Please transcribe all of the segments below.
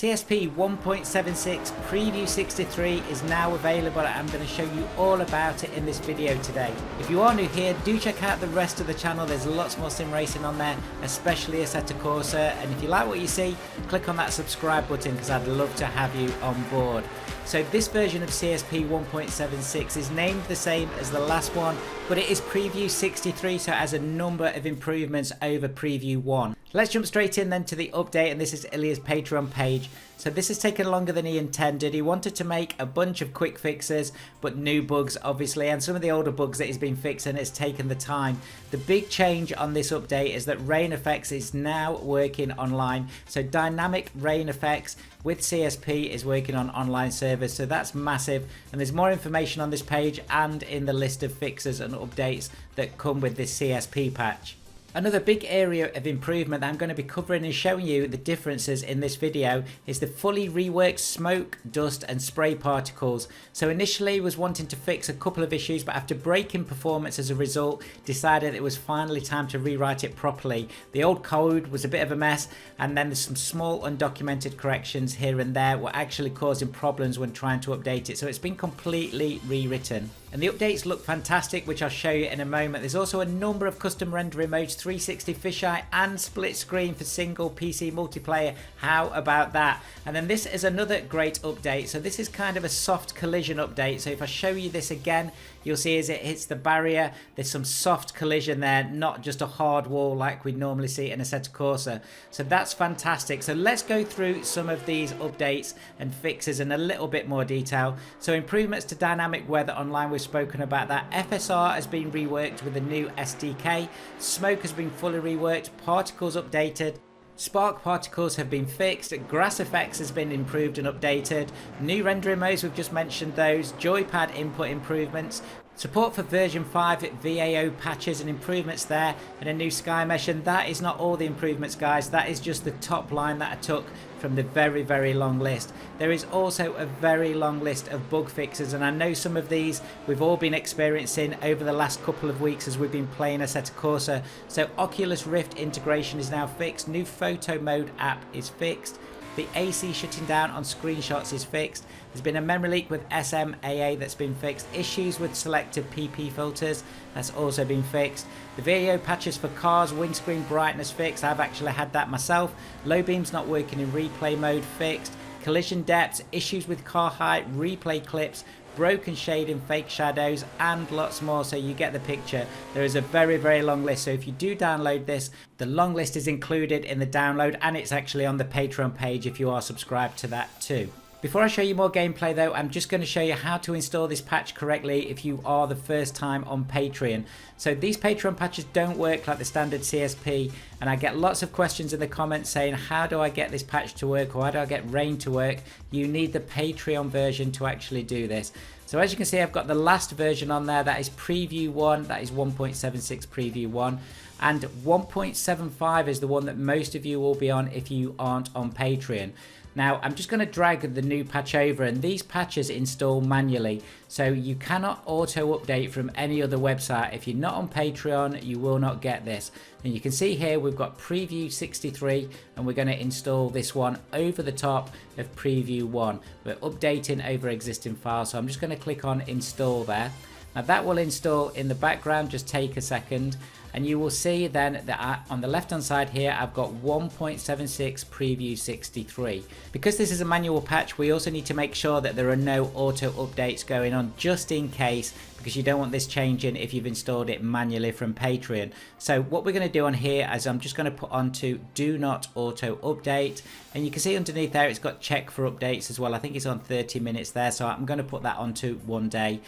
CSP 1.76 Preview 63 is now available and I'm going to show you all about it in this video today. If you are new here, do check out the rest of the channel. There's lots more sim racing on there, especially Assetto Corsa, and if you like what you see, click on that subscribe button because I'd love to have you on board. So this version of CSP 1.76 is named the same as the last one, but it is Preview 63, so it has a number of improvements over Preview 1. Let's jump straight in then to the update, and this is Ilya's Patreon page. So this has taken longer than he intended. He wanted to make a bunch of quick fixes, but new bugs obviously, and some of the older bugs that he's been fixing, it's taken the time. The big change on this update is that rain effects is now working online. So dynamic rain effects with CSP is working on online servers, so that's massive, and there's more information on this page and in the list of fixes and updates that come with this CSP patch. Another big area of improvement that I'm going to be covering and showing you the differences in this video is the fully reworked smoke, dust and spray particles. So initially was wanting to fix a couple of issues, but after breaking performance as a result, decided it was finally time to rewrite it properly. The old code was a bit of a mess, and then there's some small undocumented corrections here and there were actually causing problems when trying to update it. So it's been completely rewritten. And the updates look fantastic, which I'll show you in a moment. There's also a number of custom rendering modes, 360 fisheye and split screen for single PC multiplayer. How about that? And then this is another great update. So this is kind of a soft collision update. So if I show you this again, you'll see as it hits the barrier, there's some soft collision there, not just a hard wall like we'd normally see in Assetto Corsa. So that's fantastic. So let's go through some of these updates and fixes in a little bit more detail. So improvements to dynamic weather online, we've spoken about that. FSR has been reworked with a new SDK. Smoke has been fully reworked. Particles updated. Spark particles have been fixed, grass effects has been improved and updated, new rendering modes, we've just mentioned those, joypad input improvements, support for version 5 VAO patches and improvements there, and a new sky mesh. And that is not all the improvements, guys, that is just the top line that I took from the very long list. There is also a very long list of bug fixes, and I know some of these we've all been experiencing over the last couple of weeks as we've been playing Assetto Corsa. So Oculus Rift integration is now fixed, new photo mode app is fixed, the AC shutting down on screenshots is fixed. There's been a memory leak with SMAA that's been fixed. Issues with selective PP filters, that's also been fixed. The VAO patches for cars, windscreen brightness fixed. I've actually had that myself. Low beams not working in replay mode fixed. Collision depths, issues with car height, replay clips, broken shading, fake shadows, and lots more. So you get the picture. There is a very long list, so if you do download this, the long list is included in the download, and it's actually on the Patreon page if you are subscribed to that too. Before I show you more gameplay though, I'm just going to show you how to install this patch correctly if you are the first time on Patreon. So these Patreon patches don't work like the standard CSP, and I get lots of questions in the comments saying, how do I get this patch to work, or how do I get Rain to work? You need the Patreon version to actually do this. So as you can see, I've got the last version on there, that is Preview 1, that is 1.76 Preview 1. And 1.75 is the one that most of you will be on if you aren't on Patreon. Now I'm just going to drag the new patch over, and these patches install manually, so you cannot auto update from any other website. If you're not on Patreon, you will not get this. And you can see here we've got Preview 63, and we're going to install this one over the top of Preview 1. We're updating over existing files, so I'm just going to click on install there. Now that will install in the background, just take a second. And you will see then that on the left hand side here, I've got 1.76 Preview 63. Because this is a manual patch, we also need to make sure that there are no auto updates going on, just in case, because you don't want this changing if you've installed it manually from Patreon. So what we're going to do on here is I'm just going to put onto do not auto update, and you can see underneath there it's got check for updates as well. I think it's on 30 minutes there, so I'm going to put that onto 1 day,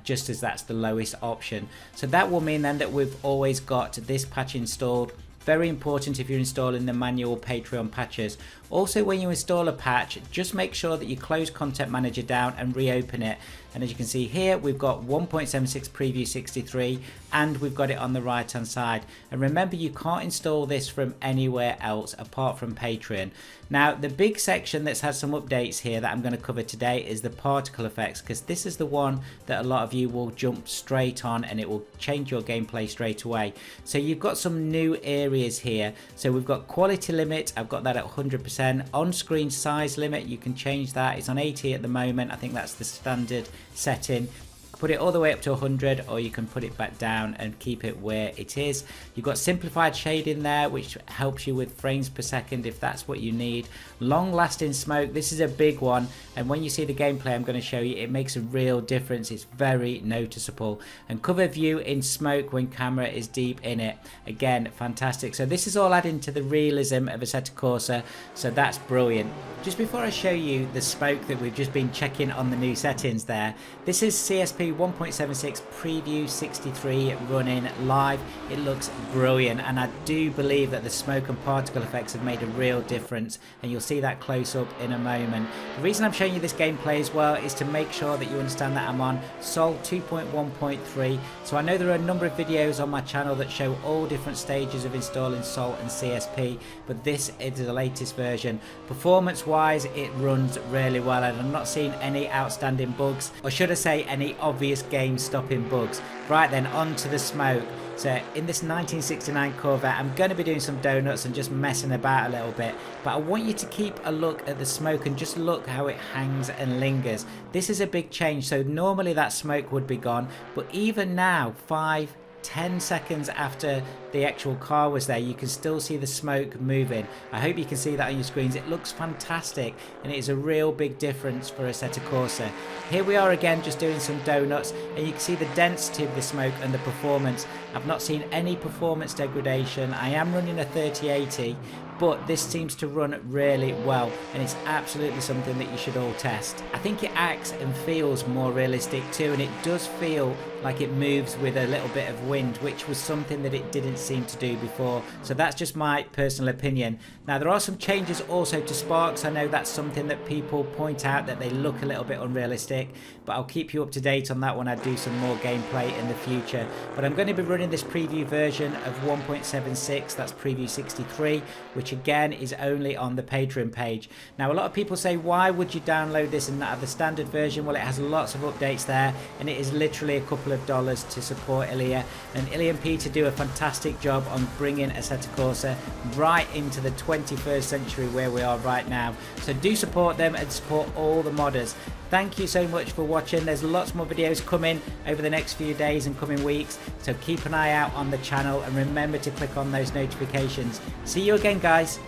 just as that's the lowest option. So that will mean then that we've always got this patch installed. Very important if you're installing the manual Patreon patches. Also, when you install a patch, just make sure that you close Content Manager down and reopen it. And as you can see here, we've got 1.76 Preview 63, and we've got it on the right hand side. And remember, you can't install this from anywhere else apart from Patreon. Now, the big section that's had some updates here that I'm going to cover today is the particle effects, because this is the one that a lot of you will jump straight on and it will change your gameplay straight away. So you've got some new areas areas here. So we've got quality limit, I've got that at 100%. On-screen size limit, you can change that. It's on 80 at the moment. I think that's the standard setting. Put it all the way up to 100, or you can put it back down and keep it where it is. You've got simplified shading there, which helps you with frames per second if that's what you need. Long lasting smoke, this is a big one, and when you see the gameplay I'm going to show you, it makes a real difference. It's very noticeable. And cover view in smoke when camera is deep in it, again fantastic. So this is all adding to the realism of Assetto Corsa, so that's brilliant. Just before I show you the smoke that we've just been checking on the new settings there, this is CSP 1.76 Preview 63 running live. It looks brilliant, and I do believe that the smoke and particle effects have made a real difference, and you'll see that close up in a moment. The reason I'm showing you this gameplay as well is to make sure that you understand that I'm on Sol 2.1.3. so I know there are a number of videos on my channel that show all different stages of installing Sol and CSP, but this is the latest version. Performance wise, it runs really well, and I'm not seeing any outstanding bugs, or should I say any obvious game stopping bugs. Right then, on to the smoke. So in this 1969 Corvette, I'm going to be doing some donuts and just messing about a little bit, but I want you to keep a look at the smoke and just look how it hangs and lingers. This is a big change. So normally that smoke would be gone, but even now, 5-10 seconds after the actual car was there, you can still see the smoke moving. I hope you can see that on your screens. It looks fantastic, and it is a real big difference for Assetto Corsa. Here we are again, just doing some donuts, and you can see the density of the smoke and the performance. I've not seen any performance degradation. I am running a 3080, but this seems to run really well, and it's absolutely something that you should all test. I think it acts and feels more realistic too, and it does feel like it moves with a little bit of wind, which was something that it didn't seem to do before. So that's just my personal opinion. Now there are some changes also to sparks. I know that's something that people point out, that they look a little bit unrealistic, but I'll keep you up to date on that when I do some more gameplay in the future. But I'm going to be running this preview version of 1.76, that's preview 63, which again is only on the Patreon page. Now a lot of people say, why would you download this and not have the standard version? Well, it has lots of updates there, and it is literally a couple of dollars to support Ilya, and Ilya and Peter do a fantastic job on bringing Assetto Corsa right into the 21st century where we are right now. So do support them and support all the modders. Thank you so much for watching. There's lots more videos coming over the next few days and coming weeks, so keep an eye out on the channel and remember to click on those notifications. See you again, guys.